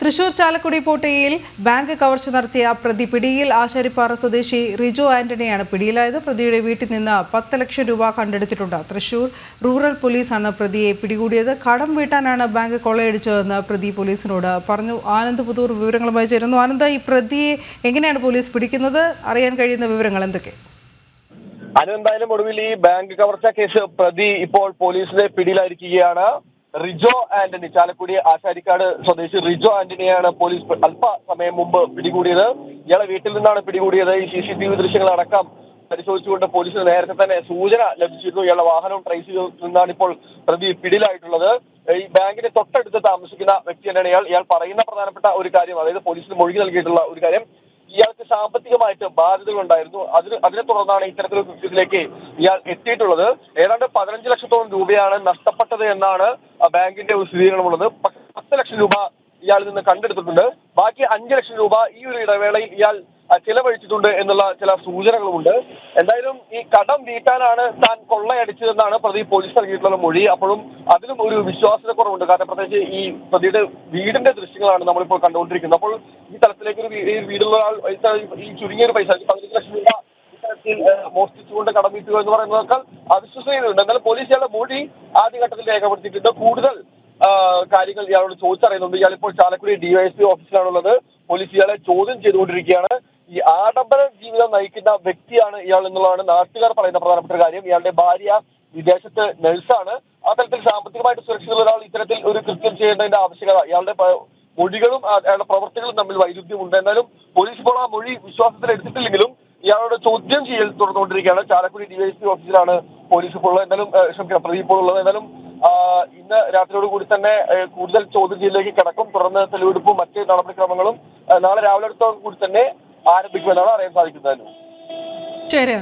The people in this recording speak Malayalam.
തൃശൂർ ചാലക്കുടി പോട്ടയിൽ ബാങ്ക് കവർച്ച നടത്തിയ പ്രതി പിടിയിൽ. ആശാരിപ്പാറ സ്വദേശി റിജോ ആന്റണിയാണ് പിടിയിലായത്. പ്രതിയുടെ വീട്ടിൽ നിന്ന് 10 ലക്ഷം രൂപ കണ്ടെടുത്തിട്ടുണ്ട്. തൃശൂർ റൂറൽ പോലീസാണ് പ്രതിയെ പിടികൂടിയത്. കടം വീട്ടാനാണ് ബാങ്ക് കൊള്ളയടിച്ചതെന്ന് പ്രതി പോലീസിനോട് പറഞ്ഞു. ആനന്ദ് പുതൂർ വിവരങ്ങളുമായി ചേരുന്നു. ആനന്ദ്, ഈ പ്രതിയെ എങ്ങനെയാണ് പോലീസ് പിടിക്കുന്നത്? അറിയാൻ കഴിയുന്ന വിവരങ്ങൾ എന്തൊക്കെ? എന്തായാലും ഒടുവിൽ ഈ ബാങ്ക് കവർച്ച കേസ് പ്രതി ഇപ്പോൾ പോലീസിന്റെ പിടിയിലായിരിക്കുകയാണ്. റിജോ ആന്റണി, ചാലക്കുടി ആശാരിക്കാട് സ്വദേശി റിജോ ആന്റണിയാണ് പോലീസ് അല്പസമയം മുമ്പ് പിടികൂടിയത്. ഇയാളെ വീട്ടിൽ നിന്നാണ് പിടികൂടിയത്. ഈ CCTV ദൃശ്യങ്ങളടക്കം പരിശോധിച്ചുകൊണ്ട് പോലീസിന് നേരത്തെ തന്നെ സൂചന ലഭിച്ചിരുന്നു. ഇയാളുടെ വാഹനവും ട്രേസ് ചെയ്ത് നിന്നാണ് ഇപ്പോൾ പ്രതി പിടിയിലായിട്ടുള്ളത്. ഈ ബാങ്കിന് തൊട്ടടുത്ത് താമസിക്കുന്ന വ്യക്തി തന്നെയാണ് ഇയാൾ പറയുന്ന പ്രധാനപ്പെട്ട ഒരു കാര്യം, അതായത് പോലീസിന് മൊഴി നൽകിയിട്ടുള്ള ഒരു കാര്യം, ഇയാൾക്ക് സാമ്പത്തികമായിട്ട് ബാധ്യതകൾ ഉണ്ടായിരുന്നു. അതിനെ തുടർന്നാണ് ഇത്തരത്തിലൊരു കൃത്യത്തിലേക്ക് ഇയാൾ എത്തിയിട്ടുള്ളത്. ഏതാണ്ട് 15 ലക്ഷത്തോളം രൂപയാണ് നഷ്ടപ്പെട്ടത് എന്നാണ് ബാങ്കിന്റെ ഒരു സ്ഥിരീകരണമുള്ളത്. 10 ലക്ഷം രൂപ ഇയാളിൽ നിന്ന് കണ്ടെടുത്തിട്ടുണ്ട്. ബാക്കി 5 ലക്ഷം രൂപ ഈ ഒരു ഇടവേളയിൽ ഇയാൾ ചിലവഴിച്ചിട്ടുണ്ട് എന്നുള്ള ചില സൂചനകളുമുണ്ട്. എന്തായാലും ഈ കടം വീട്ടാനാണ് താൻ കൊള്ളയടിച്ചതെന്നാണ് പ്രതി പോലീസ് നൽകിയിട്ടുള്ള മൊഴി. അപ്പോഴും അതിലും ഒരു വിശ്വാസക്കുറവുണ്ട്. കാരണം പ്രത്യേകിച്ച് ഈ പ്രതിയുടെ വീടിന്റെ ദൃശ്യങ്ങളാണ് നമ്മളിപ്പോൾ കണ്ടുകൊണ്ടിരിക്കുന്നത്. അപ്പോൾ ഈ തലത്തിലേക്ക് ഒരു വീടുള്ള ആൾ ഈ ചുരുങ്ങിയൊരു പൈസ 15 ലക്ഷം രൂപ ഇത്തരത്തിൽ മോഷ്ടിച്ചുകൊണ്ട് കടം വീട്ടുക എന്ന് പറയുന്നതൊക്കെ അവിശ്വസനീയതയുണ്ട്. എന്നാലും പോലീസ് ഇയാളുടെ മൊഴി ആദ്യഘട്ടത്തിൽ രേഖപ്പെടുത്തിയിട്ടുണ്ട്. കൂടുതൽ കാര്യങ്ങൾ ഇയാളോട് ചോദിച്ചറിയുന്നുണ്ട്. ഇയാളിപ്പോൾ ചാലക്കുടി DYSP ഓഫീസിലാണുള്ളത്. പോലീസ് ഇയാളെ ചോദ്യം ചെയ്തുകൊണ്ടിരിക്കുകയാണ്. ഈ ആഡംബര ജീവിതം നയിക്കുന്ന വ്യക്തിയാണ് ഇയാൾ എന്നുള്ളതാണ് നാട്ടുകാർ പറയുന്ന പ്രധാനപ്പെട്ട കാര്യം. ഇയാളുടെ ഭാര്യ വിദേശത്ത് നഴ്സാണ്. ആ തരത്തിൽ സാമ്പത്തികമായിട്ട് സുരക്ഷിതയുള്ള ഒരാൾ ഇത്തരത്തിൽ ഒരു കൃത്യം ചെയ്യേണ്ടതിന്റെ ആവശ്യകത, ഇയാളുടെ മൊഴികളും അയാളുടെ പ്രവർത്തികളും തമ്മിൽ വൈരുദ്ധ്യമുണ്ട്. എന്നാലും പോലീസ് ഇപ്പോൾ ആ മൊഴി വിശ്വാസത്തിൽ എടുത്തിട്ടില്ലെങ്കിലും ഇയാളോട് ചോദ്യം ചെയ്യൽ തുടർന്നുകൊണ്ടിരിക്കുകയാണ്. ചാലക്കുടി DYSP ഓഫീസിലാണ് പോലീസ് ഇപ്പോൾ ഉള്ളത്. എന്തായാലും പ്രതി ഇപ്പോൾ ഉള്ളത്. എന്തായാലും ഇന്ന് രാത്രിയോട് കൂടി തന്നെ കൂടുതൽ ചോദ്യം ചെയ്യലിലേക്ക് കടക്കും. തുടർന്ന് തെളിവെടുപ്പും മറ്റ് നടപടിക്രമങ്ങളും നാളെ രാവിലെ കൂടി തന്നെ ആരംഭിക്കുമെന്നാണ് അറിയാൻ സാധിക്കുന്നത്. ശരി.